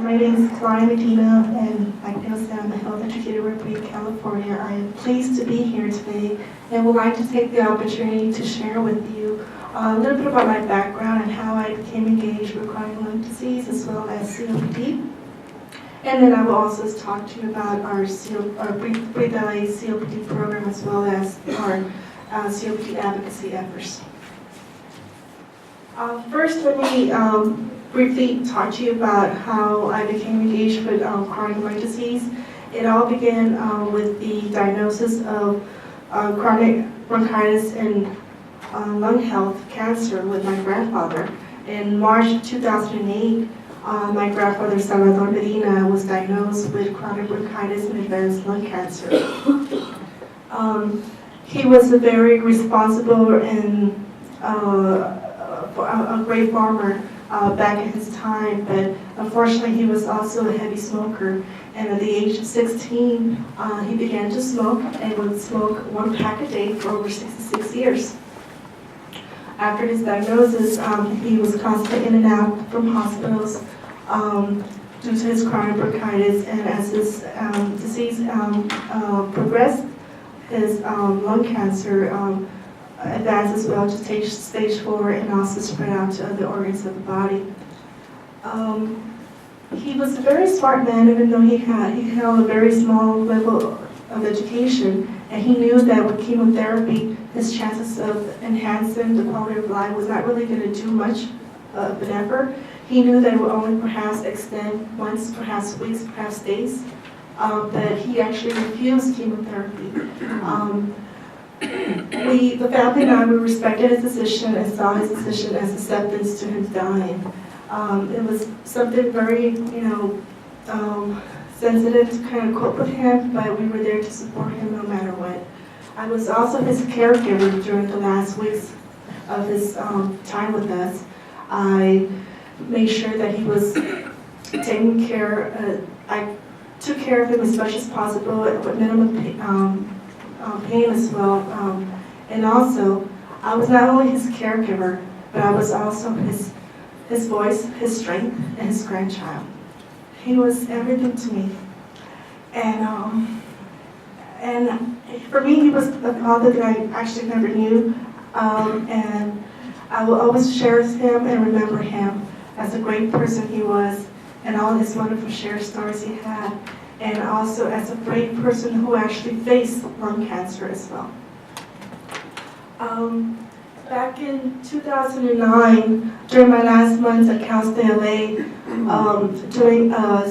My name is Claudia Medina, and like Neil said, I'm a health educator with Bree, California. I am pleased to be here today and would like to take the opportunity to share with you a little bit about my background and how I became engaged with chronic lung disease as well as COPD. And then I will also talk to you about our Breathe LA COPD program as well as our COPD advocacy efforts. First, let me briefly talk to you about how I became engaged with chronic lung disease. It all began with the diagnosis of chronic bronchitis and lung health cancer with my grandfather. In March 2008, my grandfather, Claudia Medina, was diagnosed with chronic bronchitis and advanced lung cancer. He was a very responsible and a great farmer back in his time, but unfortunately he was also a heavy smoker. And at the age of 16, he began to smoke and would smoke 1 pack a day for over 66 years. After his diagnosis, he was constantly in and out from hospitals due to his chronic bronchitis, and as his disease progressed, his lung cancer advanced as well to stage 4 and also spread out to other organs of the body. He was a very smart man, even though he held a very small level of education, and he knew that with chemotherapy, his chances of enhancing the quality of life was not really going to do much of an effort. He knew that it would only perhaps extend months, perhaps weeks, perhaps days, but he actually refused chemotherapy. The family and I, we respected his decision and saw his decision as acceptance to him dying. It was something very, sensitive to kind of cope with him, but we were there to support him no matter what. I was also his caregiver during the last weeks of his time with us. I made sure that he was taken care. I took care of him as much as possible with minimum pain as well. And also, I was not only his caregiver, but I was also his voice, his strength, and his grandchild. He was everything to me. And for me, he was a father that I actually never knew. And I will always cherish him and remember him as a great person he was, and all his wonderful shared stories he had, and also as a brave person who actually faced lung cancer as well. Back in 2009, during my last months at Cal State LA, doing a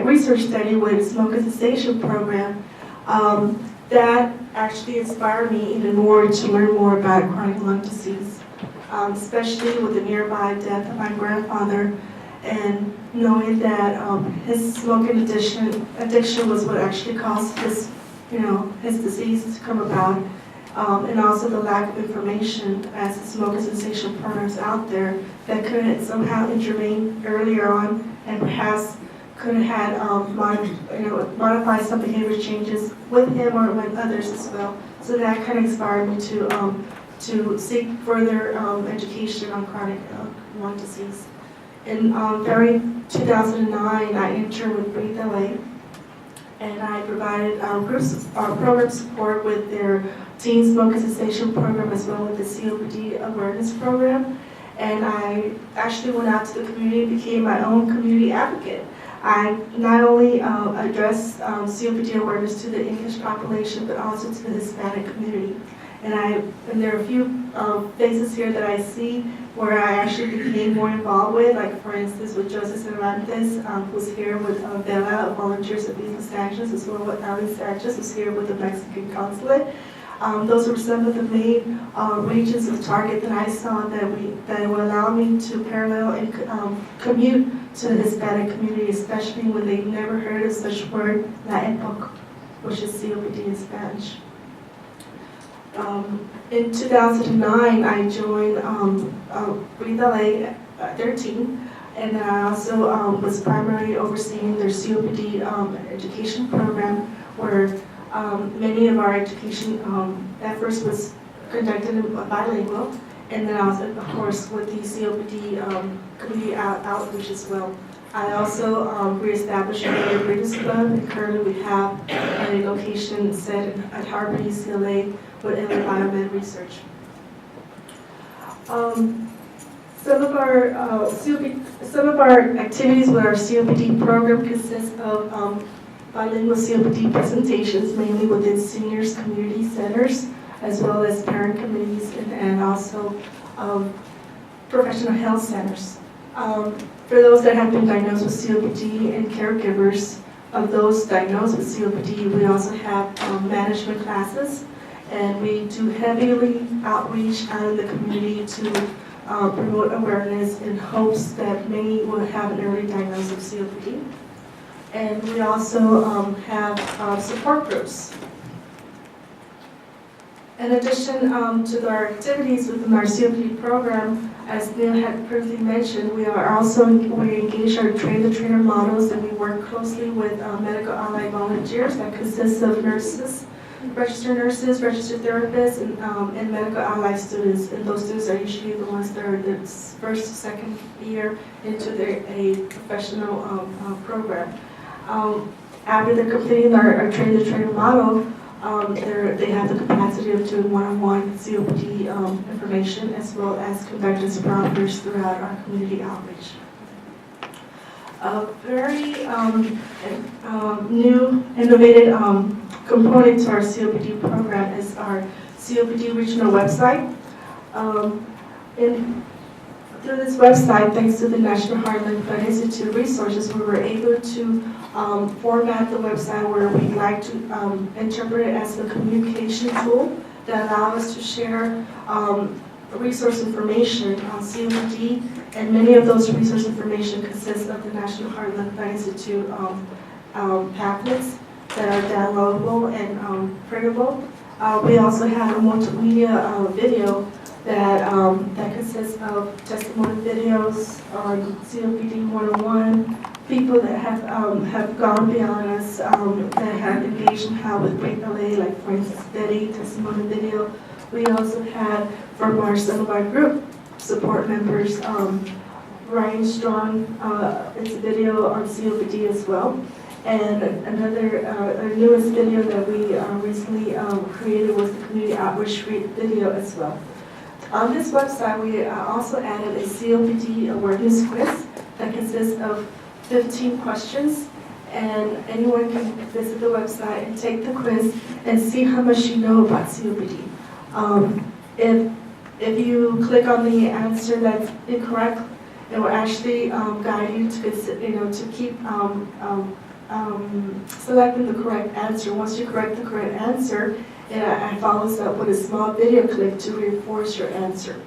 research study with smoker cessation program, that actually inspired me even more to learn more about chronic lung disease, especially with the nearby death of my grandfather, and knowing that his smoking addiction was what actually caused his disease to come about. And also the lack of information as the smoker cessation programs out there that could have somehow intervened earlier on and perhaps could have had modified some behavior changes with him or with others as well. So that kind of inspired me to seek further education on chronic lung disease. In during 2009, I interned with Breathe LA, and I provided program support with their teen smoker cessation program as well with the COPD awareness program. And I actually went out to the community and became my own community advocate. I not only addressed COPD awareness to the English population, but also to the Hispanic community. And there are a few faces here that I see where I actually became more involved with, like for instance with Joseph Cervantes, who's here with Bella, Volunteers of Business Sanctions, as well as Ali Sanchez, who's here with the Mexican Consulate. Those were some of the main regions of target that I saw that would allow me to parallel and commute to the Hispanic community, especially when they've never heard of such word, Latin book, which is COPD in Spanish. In 2009, I joined Breathe LA 13, and I also was primarily overseeing their COPD education program, where many of our education efforts was conducted in bilingual, and then also, of course, with the COPD community outreach as well. I also reestablished a Mayor Bridges Club, and currently we have a location set at Harvard UCLA with LA Biomed Research. Some of our activities with our COPD program consist of bilingual COPD presentations, mainly within seniors community centers, as well as parent committees and also professional health centers. For those that have been diagnosed with COPD and caregivers of those diagnosed with COPD, we also have management classes, and we do heavily outreach out in the community to promote awareness in hopes that many will have an early diagnosis of COPD. And we also have support groups. In addition to our activities within our COPD program, as Neil had previously mentioned, we engage our train-the-trainer models, and we work closely with medical allied volunteers that consists of nurses, registered therapists, and medical allied students. And those students are usually the ones that are the first or second year into a professional program. After they're completing our train-the-trainer model, they have the capacity of doing one-on-one COPD information, as well as conducting sponsors throughout our community outreach. A very new, innovative component to our COPD program is our COPD regional website. Through this website, thanks to the National Heart and Lung Institute resources, we were able to format the website where we like to interpret it as a communication tool that allows us to share resource information on COPD, and many of those resource information consist of the National Heart and Lung Institute pamphlets that are downloadable and printable. We also have a multimedia video that consists of testimony videos on COPD 101, people that have gone beyond us, that have engaged in how with Breathe LA, like for instance, Betty, testimony video. We also had from some of our group support members, Ryan Strong, it's a video on COPD as well. And another, our newest video that we recently created was the community outreach video as well. On this website, we also added a COPD awareness quiz that consists of 15 questions, and anyone can visit the website and take the quiz and see how much you know about COPD. If you click on the answer that's incorrect, it will actually guide you to keep selecting the correct answer. Once you correct the correct answer, it follows up with a small video clip to reinforce your answer.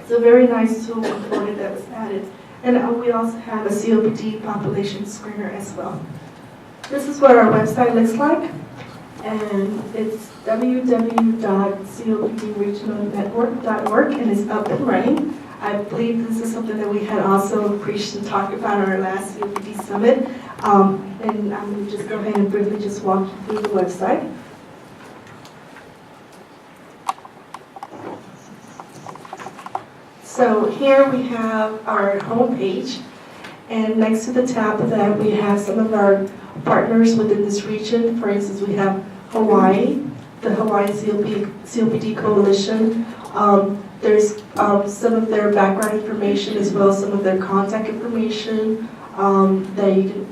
It's a very nice tool component that was added. And we also have a COPD population screener as well. This is what our website looks like. And it's www.copdregionalnetwork.org, and it's up and running. I believe this is something that we had also preached and talked about at our last COPD summit. And I'm going to just go ahead and briefly just walk you through the website. So here we have our homepage, and next to the tab of that we have some of our partners within this region. For instance, we have Hawaii, the Hawaii COPD Coalition. There's some of their background information as well as some of their contact information that you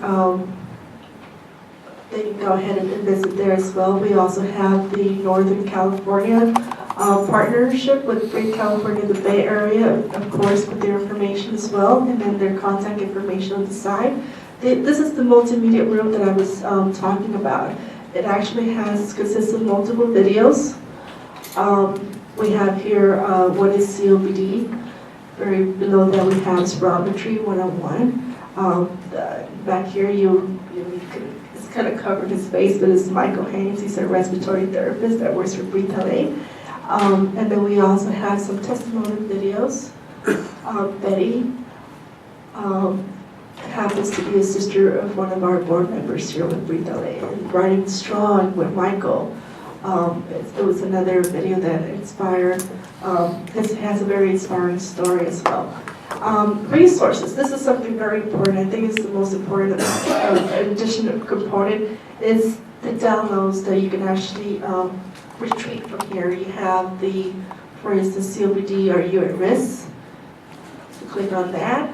can go ahead and visit there as well. We also have the Northern California partnership with Great California, the Bay Area, of course, with their information as well, and then their contact information on the side. This is the multimedia room that I was talking about. It actually consists of multiple videos. We have here what is COPD. Very below that we have Spirometry 101. Back here it's kind of covered his face, but it's Michael Haynes. He's a respiratory therapist that works for Breathe LA. And then we also have some testimonial videos. Betty happens to be a sister of one of our board members here with Breathe LA. And Brian Strong with Michael. It was another video that inspired, it has a very inspiring story as well. Resources. This is something very important. I think it's the most important additional component is the downloads that you can actually retrieve from here. You have the, for instance, COPD, are you at risk? So click on that.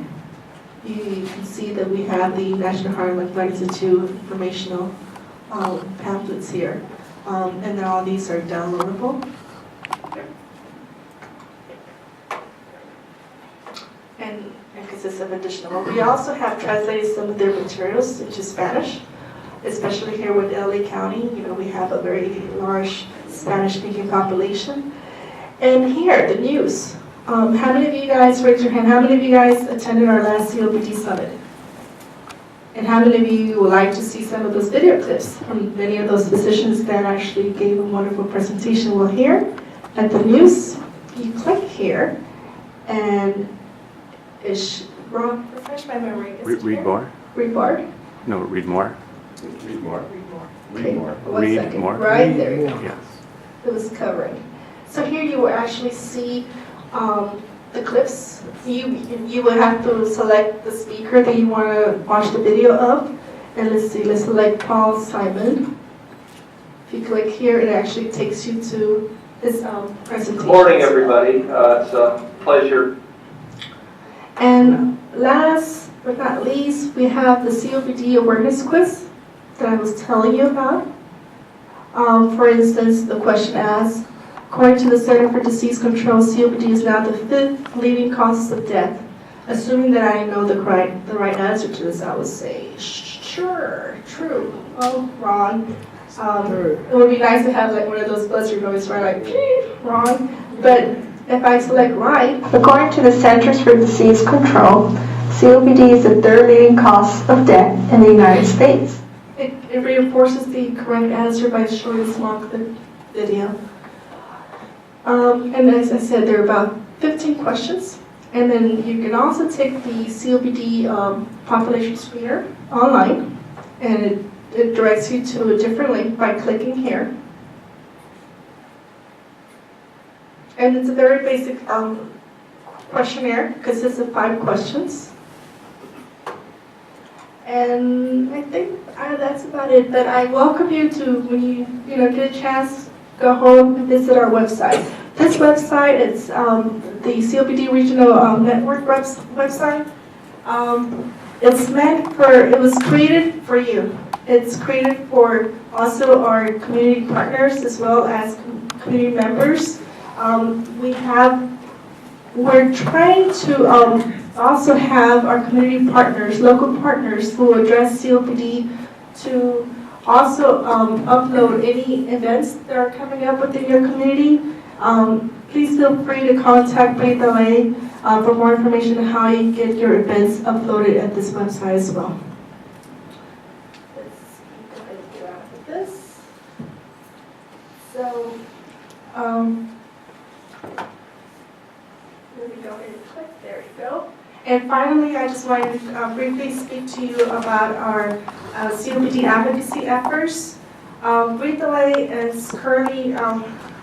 You can see that we have the National Heart and Lung Institute informational pamphlets here. And then all these are downloadable. And it consists of additional. We also have translated some of their materials into Spanish, especially here with LA County. You know, we have a very large Spanish-speaking population. And here, the news. How many of you guys, raise your hand, how many of you guys attended our last COPD summit? And how many of you would like to see some of those video clips from many of those physicians that actually gave a wonderful presentation? Well, here at the news, you click here, and it's wrong. Refresh my memory. Read more? Read more? No, read more. Read more. Okay, Read more. one second. More. Right, there you go. Yes. It was covering. So here you will actually see the clips. You will have to select the speaker that you want to watch the video of. And let's see, let's select Paul Simon. If you click here, it actually takes you to his presentation. Good morning, everybody. It's a pleasure. And last but not least, we have the COPD awareness quiz that I was telling you about. For instance, the question asks, according to the Center for Disease Control, COPD is now the 5th leading cause of death. Assuming that I know the right answer to this, I would say, sure, true. Oh, wrong. It would be nice to have like one of those buzzer noises where like, wrong. But if I select right, according to the Centers for Disease Control, COPD is the 3rd leading cause of death in the United States. It reinforces the correct answer by showing a small clip video. And as I said, there are about 15 questions. And then you can also take the COPD population screener online, and it directs you to a different link by clicking here. And it's a very basic questionnaire, consists of 5 questions. And I think that's about it. But I welcome you to, when you get a chance, go home and visit our website. This website is the COPD Regional Network website. It's meant for, it was created for you. It's created for also our community partners as well as community members. We're trying to also have our community partners, local partners who address COPD to also upload any events that are coming up within your community. Please feel free to contact Breathe LA for more information on how you get your events uploaded at this website as well. Let's go ahead and get out of this. So, let me go ahead and click, there you go. And finally, I just wanted to briefly speak to you about our COPD advocacy efforts. Breathe LA is currently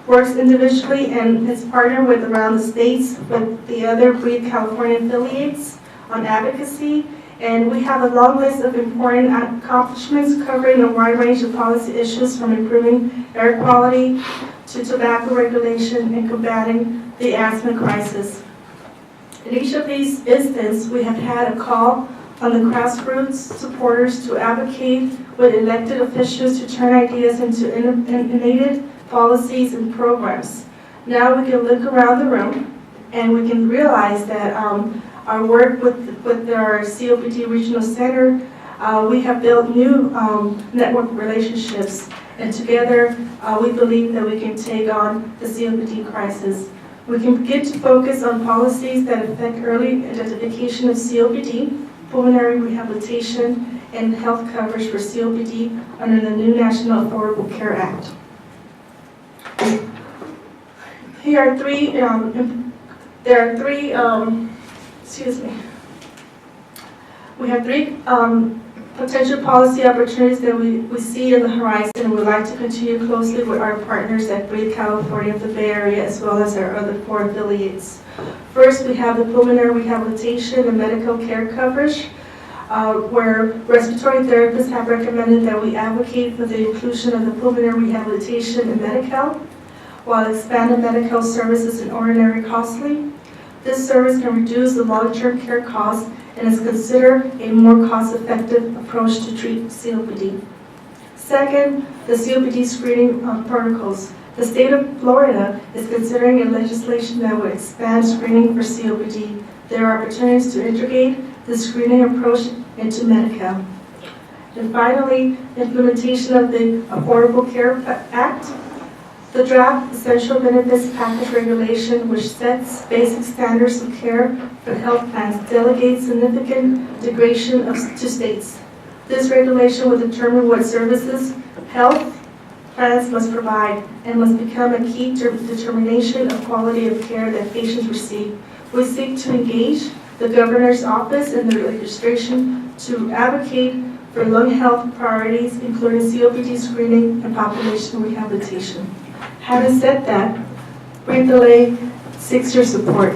works individually and is partnered with around the states with the other Breathe California affiliates on advocacy. And we have a long list of important accomplishments covering a wide range of policy issues from improving air quality to tobacco regulation and combating the asthma crisis. In each of these instances, we have had a call on the grassroots supporters to advocate with elected officials to turn ideas into innovative policies and programs. Now we can look around the room and we can realize that our work with our COPD Regional Center, we have built new network relationships, and together we believe that we can take on the COPD crisis. We can begin to focus on policies that affect early identification of COPD, pulmonary rehabilitation, and health coverage for COPD under the new National Affordable Care Act. Here are three, we have 3 potential policy opportunities that we see in the horizon, and we'd like to continue closely with our partners at Breathe California of the Bay Area, as well as our other 4 affiliates. First, we have the pulmonary rehabilitation and medical care coverage, where respiratory therapists have recommended that we advocate for the inclusion of the pulmonary rehabilitation and Medi-Cal, while expanded Medi-Cal services in ordinary costly. This service can reduce the long-term care costs and is considered a more cost-effective approach to treat COPD. Second, the COPD screening protocols. The state of Florida is considering a legislation that would expand screening for COPD. There are opportunities to integrate the screening approach into Medi-Cal. And finally, implementation of the Affordable Care Act. The draft Essential Benefits Package Regulation, which sets basic standards of care for health plans, delegates significant integration to states. This regulation will determine what services health plans must provide and must become a key determination of quality of care that patients receive. We seek to engage the Governor's Office and the legislation to advocate for lung health priorities, including COPD screening and population rehabilitation. Having said that, Breathe Delay seeks your support.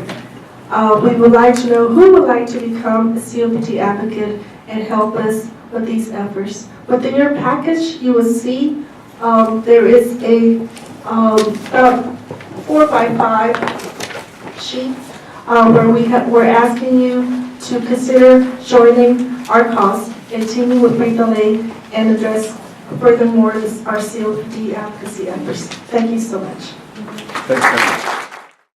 We would like to know who would like to become a COPD advocate and help us with these efforts. Within your package, you will see there is a 4x5 sheet where we're asking you to consider joining our cause and teaming with Breathe Delay and address furthermore our COPD advocacy efforts. Thank you so much. Thanks,